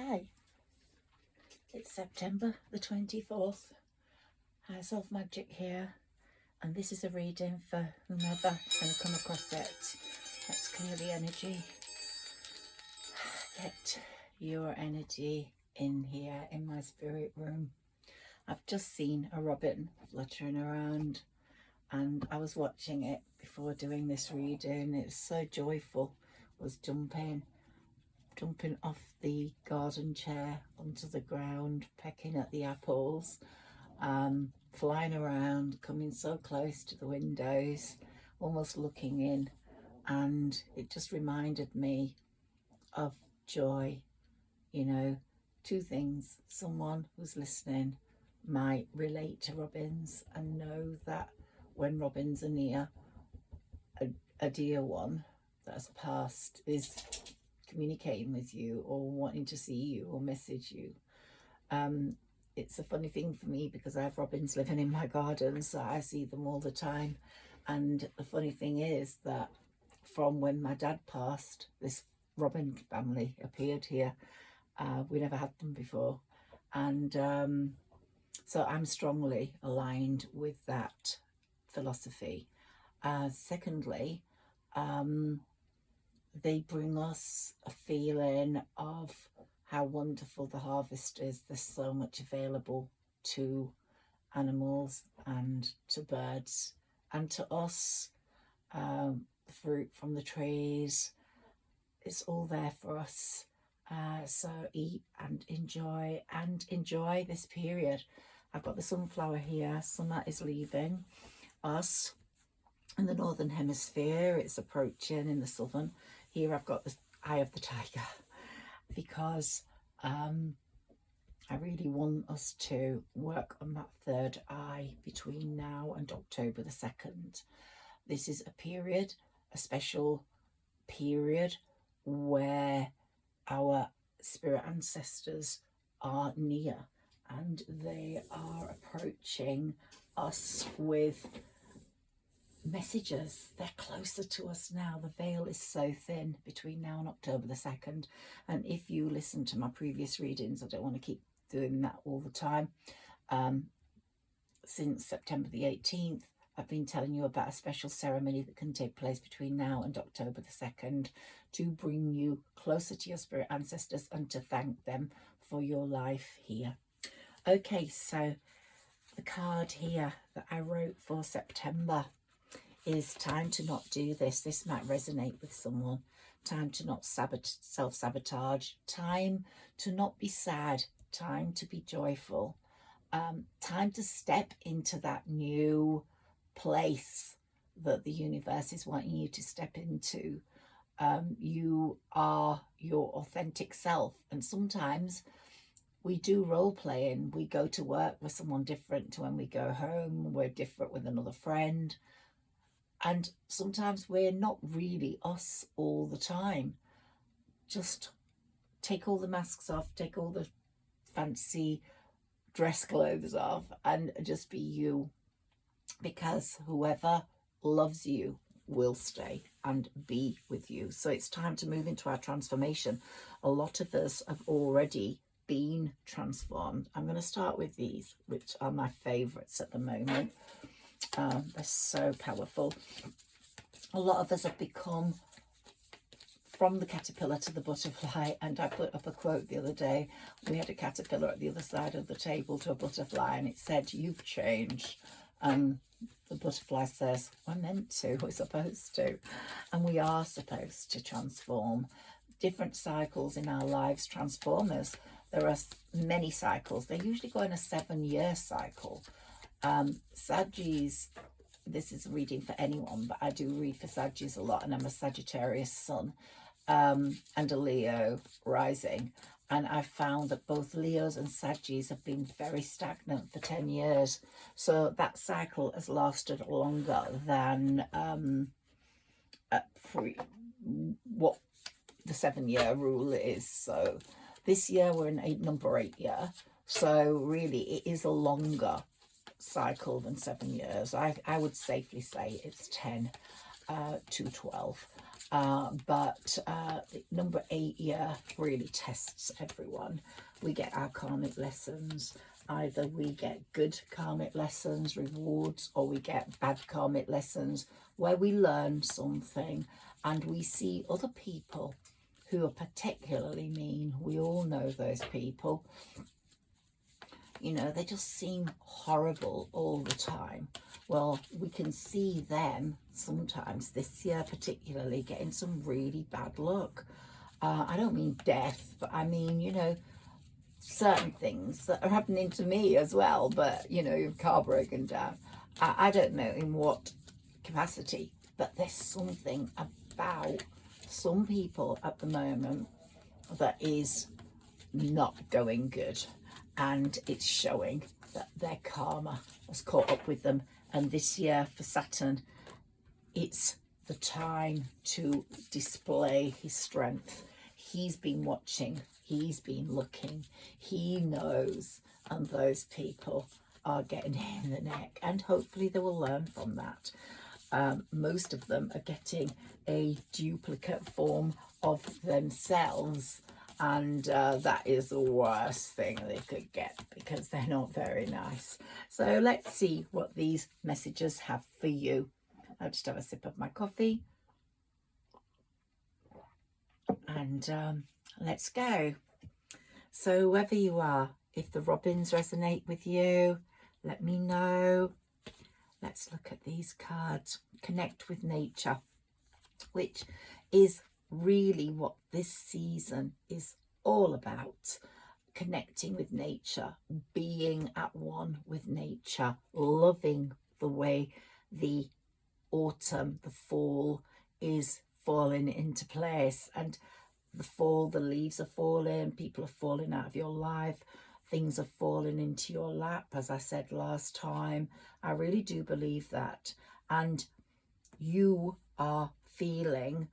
Hi, it's September the 24th. Higherselfmagic here, and this is a reading for whomever is going to come across it. Let's clear the energy. Get your energy in here in my spirit room. I've just seen a robin fluttering around, and I was watching it before doing this reading. It's so joyful. I was jumping off the garden chair onto the ground, pecking at the apples, flying around, coming so close to the windows, almost looking in, and it just reminded me of joy. You know, two things: someone who's listening might relate to robins and know that when robins are near, a dear one that has passed is communicating with you or wanting to see you or message you. It's a funny thing for me because I have robins living in my garden, so I see them all the time. And the funny thing is that from when my dad passed, this robin family appeared here. We never had them before, and so I'm strongly aligned with that philosophy. Secondly, they bring us a feeling of how wonderful the harvest is. There's so much available to animals and to birds and to us. The fruit from the trees, it's all there for us. So eat and enjoy this period. I've got the sunflower here. Summer is leaving us in the northern hemisphere. It's approaching in the southern. Here I've got the eye of the tiger, because I really want us to work on that third eye between now and October the 2nd. This is a period, a special period, where our spirit ancestors are near and they are approaching us with messages. They're closer to us now. The veil is so thin between now and October the 2nd. And if you listen to my previous readings, I don't want to keep doing that all the time. Since September the 18th, I've been telling you about a special ceremony that can take place between now and October the 2nd to bring you closer to your spirit ancestors and to thank them for your life here. Okay, so the card here that I wrote for September is time to not do this. This might resonate with someone. Time to not self-sabotage. Time to not be sad. Time to be joyful. Time to step into that new place that the universe is wanting you to step into. You are your authentic self, and sometimes we do role playing. We go to work with someone different to when we go home. We're different with another friend, and sometimes we're not really us all the time. Just take all the masks off, take all the fancy dress clothes off, and just be you, because whoever loves you will stay and be with you. So it's time to move into our transformation. A lot of us have already been transformed. I'm going to start with these, which are my favorites at the moment. They're so powerful. A lot of us have become from the caterpillar to the butterfly, and I put up a quote the other day. We had a caterpillar at the other side of the table to a butterfly, and it said, "You've changed." The butterfly says, "We're meant to, we're supposed to," and we are supposed to transform. Different cycles in our lives transform us. There are many cycles. They usually go in a 7-year cycle. Saggies, this is a reading for anyone, but I do read for Saggies a lot, and I'm a Sagittarius sun and a Leo rising. And I found that both Leos and Saggies have been very stagnant for 10 years. So that cycle has lasted longer than what the 7-year rule is. So this year we're in number 8 year. So really it is a longer cycle than 7 years. I would safely say it's 10 to 12. But the number 8 year really tests everyone. We get our karmic lessons. Either we get good karmic lessons, rewards, or we get bad karmic lessons where we learn something and we see other people who are particularly mean. We all know those people. You know, they just seem horrible all the time. Well, we can see them sometimes, this year particularly, getting some really bad luck. I don't mean death, but I mean, you know, certain things that are happening to me as well. But, you know, your car broken down. I don't know in what capacity, but there's something about some people at the moment that is not going good. And it's showing that their karma has caught up with them. And this year for Saturn, it's the time to display his strength. He's been watching, he's been looking, he knows, and those people are getting hit in the neck. And hopefully they will learn from that. Most of them are getting a duplicate form of themselves. And that is the worst thing they could get because they're not very nice. So let's see what these messages have for you. I'll just have a sip of my coffee. And let's go. So wherever you are, if the robins resonate with you, let me know. Let's look at these cards. Connect with nature, which is really what this season is all about. Connecting with nature, being at one with nature, loving the way the autumn, the fall is falling into place. And the fall, the leaves are falling, people are falling out of your life, things are falling into your lap, as I said last time. I really do believe that. And you are feeling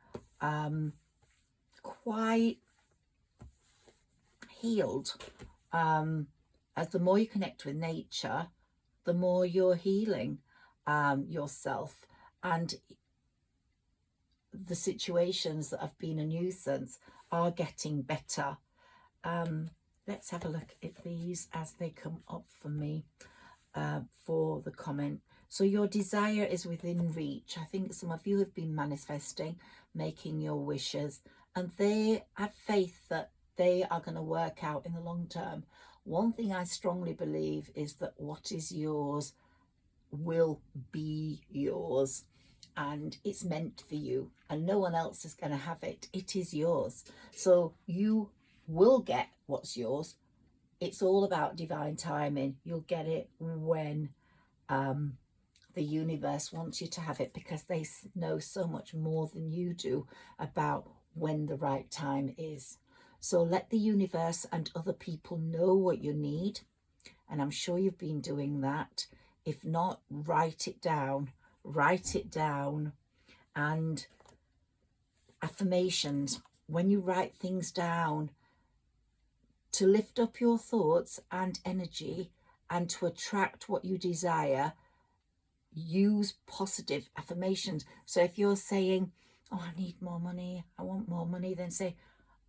quite healed. As the more you connect with nature, the more you're healing yourself, and the situations that have been a nuisance are getting better. Let's have a look at these as they come up for me for the comment. So your desire is within reach. I think some of you have been manifesting, making your wishes, and they have faith that they are going to work out in the long term. One thing I strongly believe is that what is yours will be yours, and it's meant for you, and no one else is going to have it. It is yours. So you will get what's yours. It's all about divine timing. You'll get it when the universe wants you to have it, because they know so much more than you do about when the right time is. So let the universe and other people know what you need. And I'm sure you've been doing that. If not, write it down. Write it down. And affirmations, when you write things down, to lift up your thoughts and energy and to attract what you desire, use positive affirmations. So if you're saying, oh, I need more money, I want more money, then say,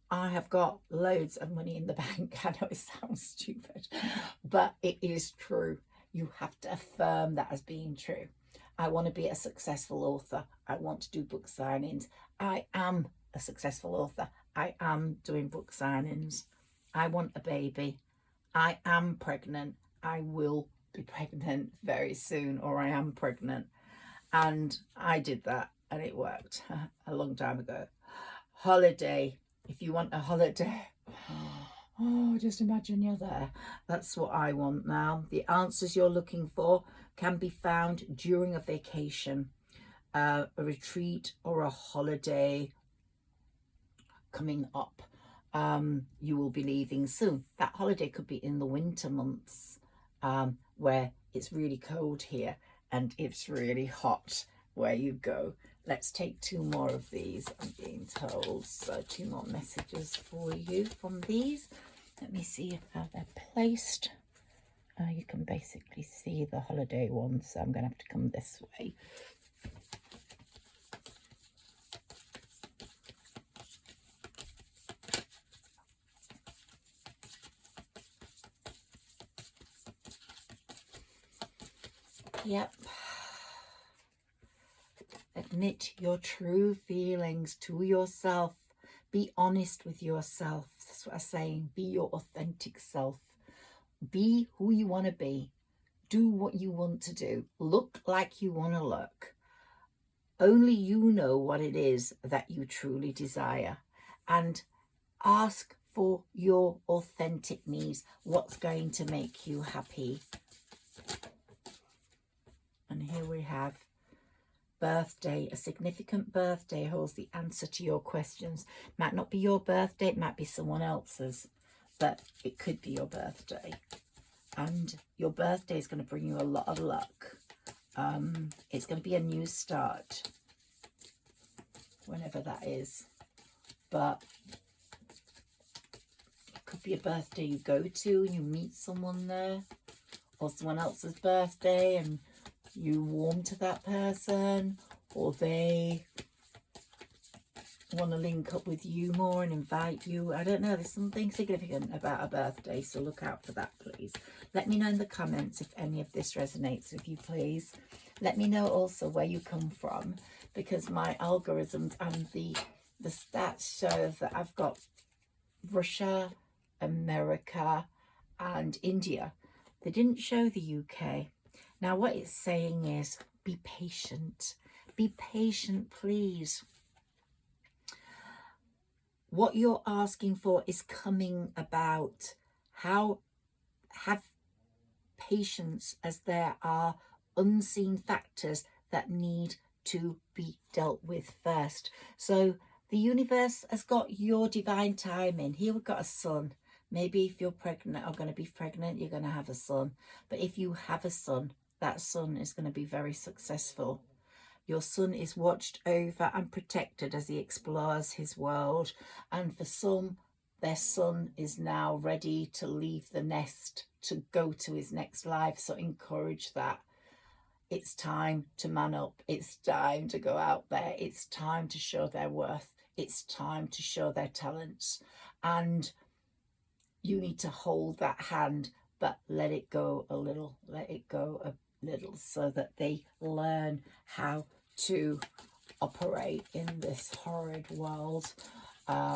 I have got loads of money in the bank. I know it sounds stupid, but it is true. You have to affirm that as being true. I want to be a successful author. I want to do book signings. I am a successful author. I am doing book signings. I want a baby. I am pregnant. I will be pregnant very soon, or I am pregnant. And I did that and it worked a long time ago. Holiday. If you want a holiday, oh, just imagine you're there. That's what I want now. The answers you're looking for can be found during a vacation, a retreat, or a holiday coming up. You will be leaving soon. That holiday could be in the winter months, where it's really cold here and it's really hot where you go. Let's take 2 more of these, I'm being told. So 2 more messages for you from these. Let me see how they're placed. You can basically see the holiday ones, so I'm going to have to come this way. Yep. Admit your true feelings to yourself. Be honest with yourself. That's what I'm saying. Be your authentic self. Be who you want to be. Do what you want to do. Look like you want to look. Only you know what it is that you truly desire. And ask for your authentic needs. What's going to make you happy? And here we have birthday. A significant birthday holds the answer to your questions. Might not be your birthday, it might be someone else's, but it could be your birthday. And your birthday is going to bring you a lot of luck. It's going to be a new start, whenever that is. But it could be a birthday you go to and you meet someone there, or someone else's birthday and you warm to that person, or they want to link up with you more and invite you. I don't know, there's something significant about a birthday, so look out for that, please. Let me know in the comments if any of this resonates with you, please. Let me know also where you come from, because my algorithms and the stats show that I've got Russia, America and India. They didn't show the UK. Now what it's saying is, be patient. Be patient, please. What you're asking for is coming about. Have patience, as there are unseen factors that need to be dealt with first. So the universe has got your divine timing. Here we've got a son. Maybe if you're pregnant or going to be pregnant, you're going to have a son. But if you have a son, that son is going to be very successful. Your son is watched over and protected as he explores his world. And for some, their son is now ready to leave the nest to go to his next life. So encourage that. It's time to man up. It's time to go out there. It's time to show their worth. It's time to show their talents. And you need to hold that hand, but let it go a little. Let it go a little, so that they learn how to operate in this horrid world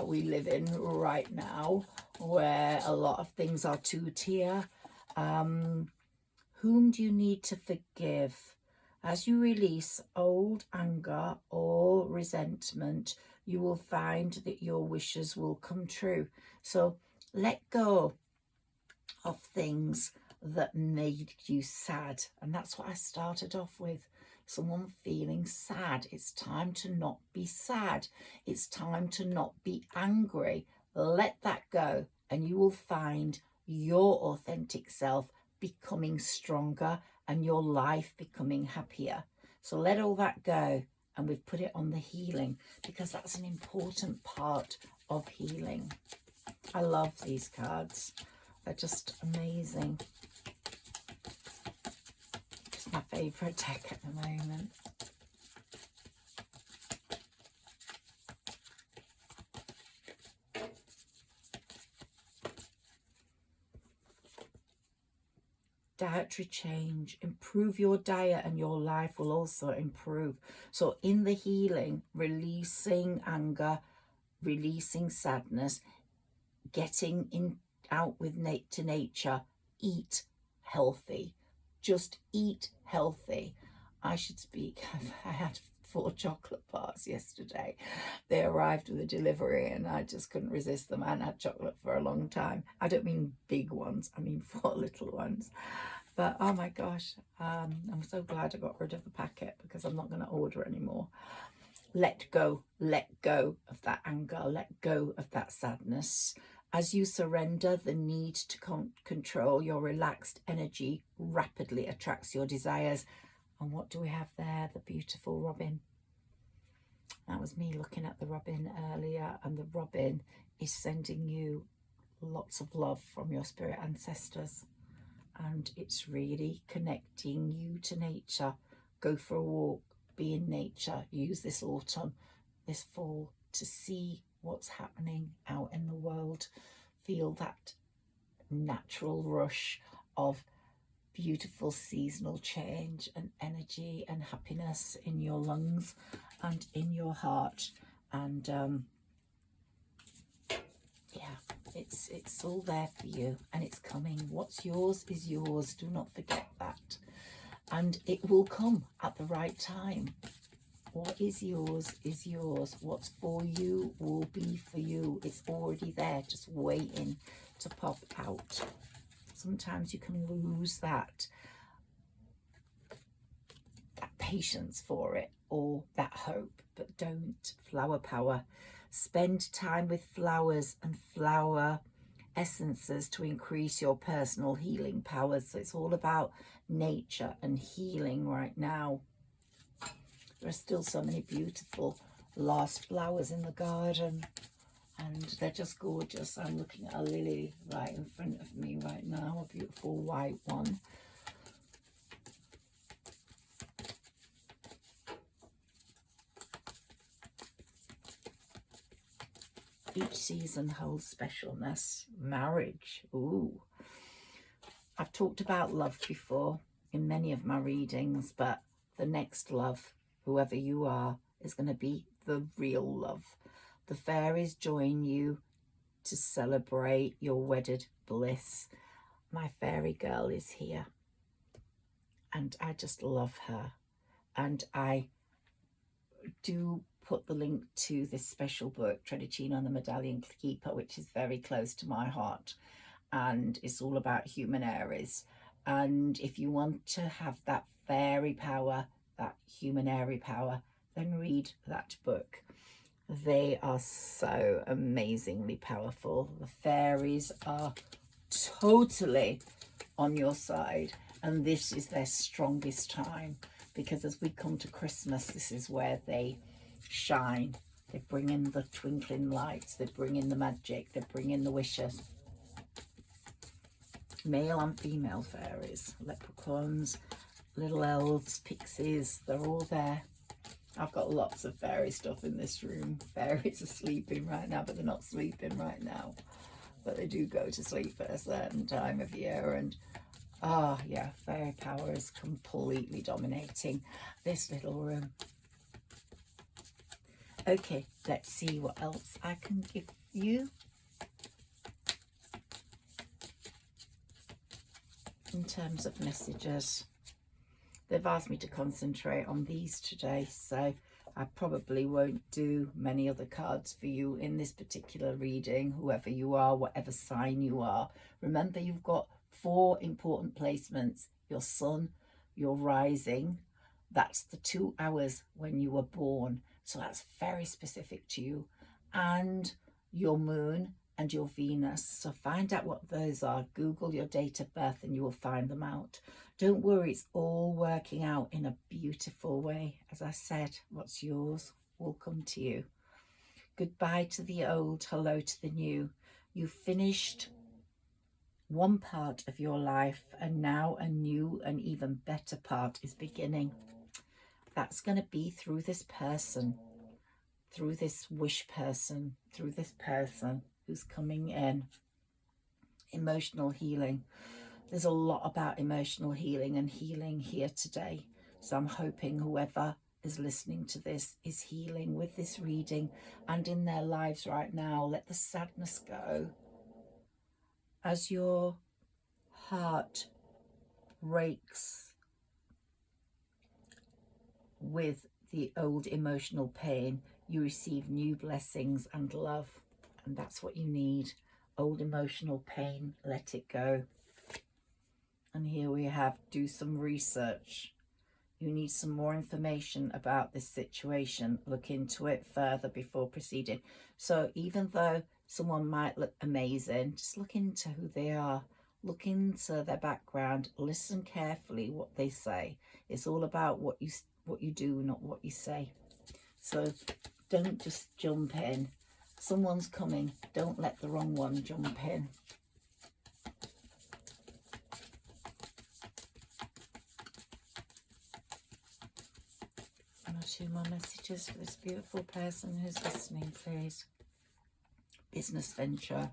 we live in right now, where a lot of things are two-tier. Whom do you need to forgive? As you release old anger or resentment, you will find that your wishes will come true. So let go of things that made you sad. And that's what I started off with. Someone feeling sad. It's time to not be sad. It's time to not be angry. Let that go, and you will find your authentic self becoming stronger and your life becoming happier. So let all that go, and we've put it on the healing, because that's an important part of healing. I love these cards. They're just amazing. Just my favourite deck at the moment. Dietary change. Improve your diet and your life will also improve. So in the healing, releasing anger, releasing sadness, getting out with to nature, eat healthy. Just eat healthy. I should speak. I had 4 chocolate bars yesterday. They arrived with a delivery and I just couldn't resist them. I hadn't had chocolate for a long time. I don't mean big ones. I mean 4 little ones. But oh my gosh, I'm so glad I got rid of the packet, because I'm not going to order anymore. Let go of that anger. Let go of that sadness. As you surrender the need to control, your relaxed energy rapidly attracts your desires. And what do we have there? The beautiful robin. That was me looking at the robin earlier, and the robin is sending you lots of love from your spirit ancestors. And it's really connecting you to nature. Go for a walk, be in nature. Use this autumn, this fall, to see what's happening out in the world. Feel that natural rush of beautiful seasonal change and energy and happiness in your lungs and in your heart. And yeah, it's all there for you, and it's coming. What's yours is yours. Do not forget that. And it will come at the right time. What is yours is yours. What's for you will be for you. It's already there, just waiting to pop out. Sometimes you can lose that patience for it, or that hope, but don't. Flower power. Spend time with flowers and flower essences to increase your personal healing powers. So it's all about nature and healing right now. There are still so many beautiful lost flowers in the garden, and they're just gorgeous. I'm looking at a lily right in front of me right now, a beautiful white one. Each season holds specialness. Marriage, ooh. I've talked about love before in many of my readings, but the next love, whoever you are, is going to be the real love. The fairies join you to celebrate your wedded bliss. My fairy girl is here, and I just love her. And I do put the link to this special book, Tredicino and the Medallion Keeper, which is very close to my heart, and it's all about Humanairies. And if you want to have that fairy power, that Humanairy power, then read that book. They are so amazingly powerful. The fairies are totally on your side, and this is their strongest time, because as we come to Christmas, this is where they shine. They bring in the twinkling lights, they bring in the magic, they bring in the wishes. Male and female fairies, leprechauns, little elves, pixies, they're all there. I've got lots of fairy stuff in this room. Fairies are sleeping right now, but they're not sleeping right now. But they do go to sleep at a certain time of year. And yeah, fairy power is completely dominating this little room. Okay, let's see what else I can give you. In terms of messages, they've asked me to concentrate on these today, so I probably won't do many other cards for you in this particular reading, whoever you are, whatever sign you are. Remember, you've got 4 important placements: your sun, your rising, that's the 2 hours when you were born, so that's very specific to you, and your moon and your Venus. So find out what those are. Google your date of birth and you will find them out. Don't worry, it's all working out in a beautiful way. As I said, what's yours will come to you. Goodbye to the old, hello to the new. You've finished one part of your life, and now a new and even better part is beginning. That's going to be through this person, through this wish person, through this person who's coming in. Emotional healing. There's a lot about emotional healing and healing here today. So I'm hoping whoever is listening to this is healing with this reading and in their lives right now. Let the sadness go. As your heart breaks with the old emotional pain, you receive new blessings and love. And that's what you need. Old emotional pain, let it go. And here we have, do some research. You need some more information about this situation. Look into it further before proceeding. So even though someone might look amazing, just look into who they are. Look into their background. Listen carefully what they say. It's all about what you do, not what you say. So don't just jump in. Someone's coming. Don't let the wrong one jump in. One or two more messages for this beautiful person who's listening, please. Business venture.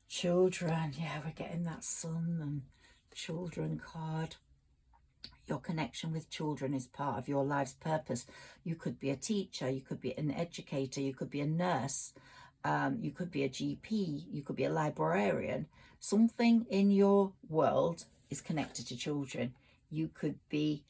Children. Yeah, we're getting that sun and children card. Your connection with children is part of your life's purpose. You could be a teacher, you could be an educator, you could be a nurse, you could be a GP, you could be a librarian. Something in your world is connected to children. You could be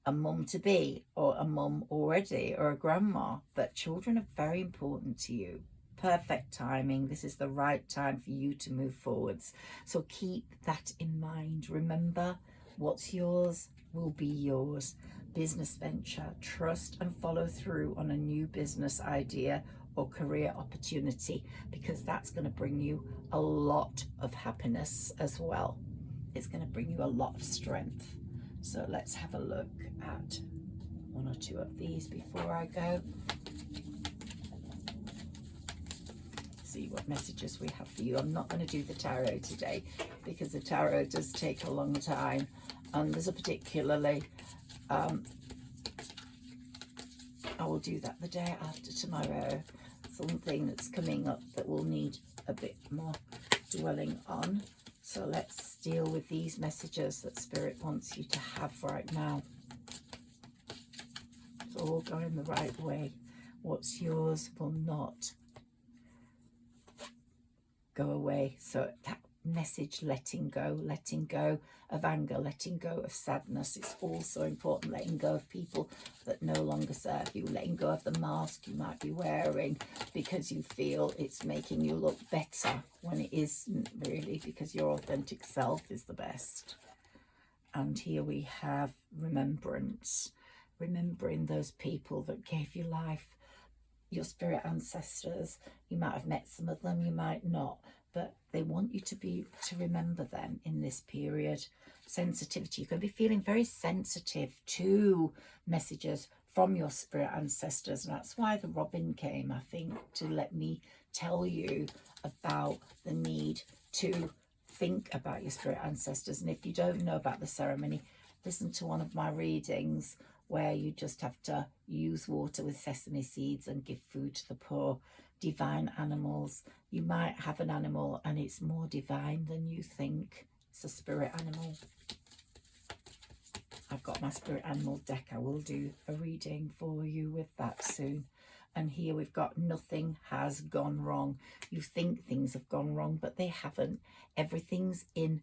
a mum to be, or a mum already, or a grandma, but children are very important to you. Perfect timing. This is the right time for you to move forwards. So keep that in mind. Remember, what's yours will be yours. Business venture, trust and follow through on a new business idea or career opportunity, because that's going to bring you a lot of happiness as well. It's going to bring you a lot of strength. So let's have a look at one or two of these before I go. See what messages we have for you. I'm not going to do the tarot today because the tarot does take a long time, and there's a particularly I will do that the day after tomorrow. Something that's coming up that will need a bit more dwelling on. So let's deal with these messages that Spirit wants you to have right now. It's all going the right way. What's yours will not go away. So that message, letting go of anger, letting go of sadness. It's also important letting go of people that no longer serve you, letting go of the mask you might be wearing because you feel it's making you look better when it isn't really, because your authentic self is the best. And here we have remembrance, remembering those people that gave you life, your spirit ancestors. You might have met some of them, you might not, but they want you to remember them in this period. Sensitivity. You can be feeling very sensitive to messages from your spirit ancestors, and that's why the robin came, I think, to let me tell you about the need to think about your spirit ancestors. And if you don't know about the ceremony, listen to one of my readings where you just have to use water with sesame seeds and give food to the poor. Divine animals. You might have an animal and it's more divine than you think. It's a spirit animal. I've got my spirit animal deck. I will do a reading for you with that soon. And here we've got nothing has gone wrong. You think things have gone wrong, but they haven't. Everything's in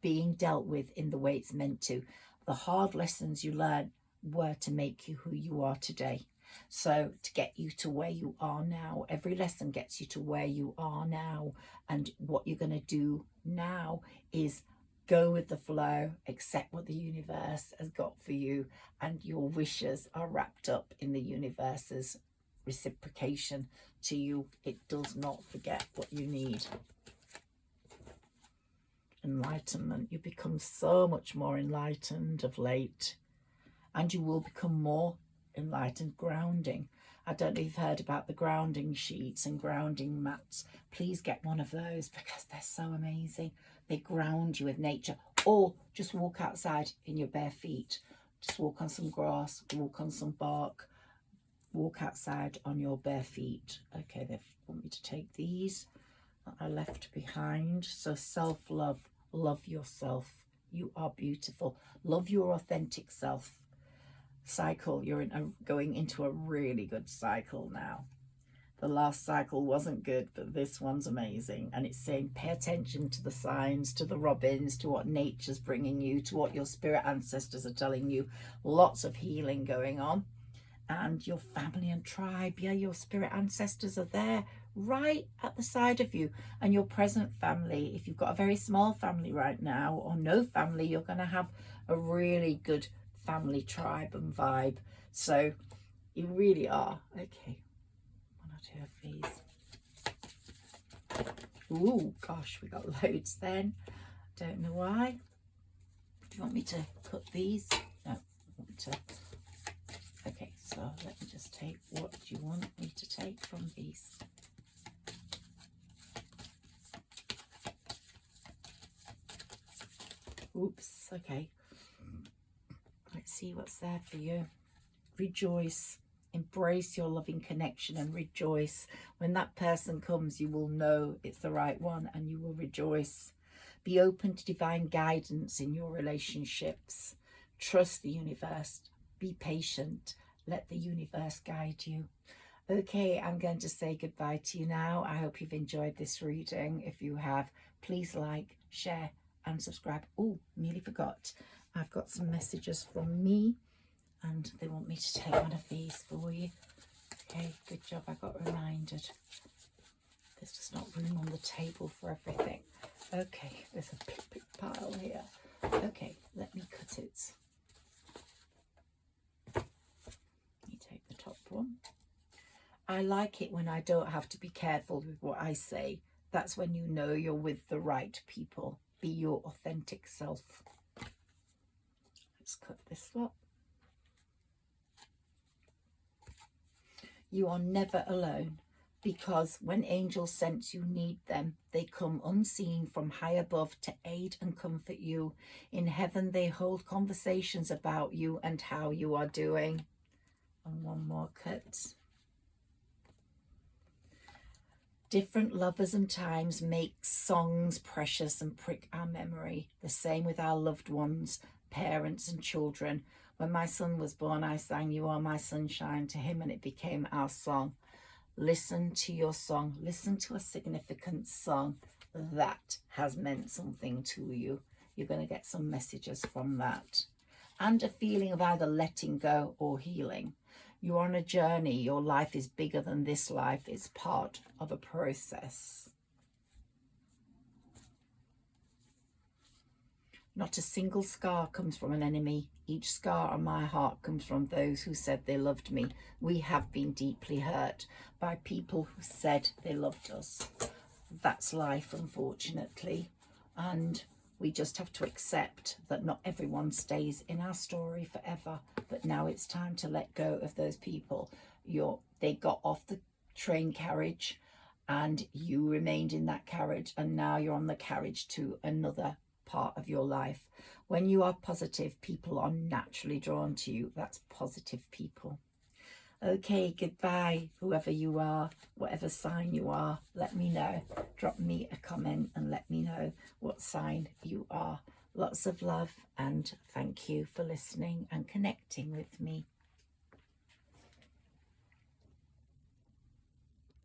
being dealt with in the way it's meant to. The hard lessons you learned were to make you who you are today. So to get you to where you are now, every lesson gets you to where you are now. And what you're going to do now is go with the flow, accept what the universe has got for you, and your wishes are wrapped up in the universe's reciprocation to you. It does not forget what you need. Enlightenment. You become so much more enlightened of late, and you will become more enlightened. Grounding. I don't know if you've heard about the grounding sheets and grounding mats. Please get one of those because they're so amazing. They ground you with nature, or just walk outside in your bare feet. Just walk on some grass, walk on some bark, walk outside on your bare feet. Okay, they want me to take these that I left behind. So self-love. Love yourself. You are beautiful. Love your authentic self. Cycle. You're going into a really good cycle now. The last cycle wasn't good, but this one's amazing. And it's saying pay attention to the signs, to the robins, to what nature's bringing you, to what your spirit ancestors are telling you. Lots of healing going on. And your family and tribe. Yeah, your spirit ancestors are there right at the side of you. And your present family, if you've got a very small family right now or no family, you're going to have a really good family tribe and vibe. So you really are. Okay, one or two of these. Ooh, gosh, we got loads then. Don't know why. Do you want me to cut these? No, I want to. Okay, so let me just take what you want me to take from these. Oops, okay. Let's see what's there for you. Rejoice. Embrace your loving connection and rejoice. When that person comes, you will know it's the right one and you will rejoice. Be open to divine guidance in your relationships. Trust the universe. Be patient. Let the universe guide you. Okay, I'm going to say goodbye to you now. I hope you've enjoyed this reading. If you have, please like, share and subscribe. Oh, nearly forgot. I've got some messages from me and they want me to take one of these for you. Okay, good job. I got reminded. There's just not room on the table for everything. Okay, there's a big pile here. Okay, let me cut it. You take the top one. I like it when I don't have to be careful with what I say. That's when you know you're with the right people. Be your authentic self. Let's cut this lot. You are never alone, because when angels sense you need them, they come unseen from high above to aid and comfort you. In heaven, they hold conversations about you and how you are doing. And one more cut. Different lovers and times make songs precious and prick our memory. The same with our loved ones, parents and children. When my son was born, I sang "You Are My Sunshine" to him and it became our song. Listen to your song. Listen to a significant song that has meant something to you. You're going to get some messages from that. And a feeling of either letting go or healing. You're on a journey. Your life is bigger than this life. It's part of a process. Not a single scar comes from an enemy. Each scar on my heart comes from those who said they loved me. We have been deeply hurt by people who said they loved us. That's life, unfortunately. And we just have to accept that not everyone stays in our story forever. But now it's time to let go of those people. They got off the train carriage and you remained in that carriage, and now you're on the carriage to another part of your life. When you are positive, people are naturally drawn to you. That's positive people. Okay, goodbye, whoever you are, whatever sign you are. Let me know. Drop me a comment and let me know what sign you are. Lots of love and thank you for listening and connecting with me.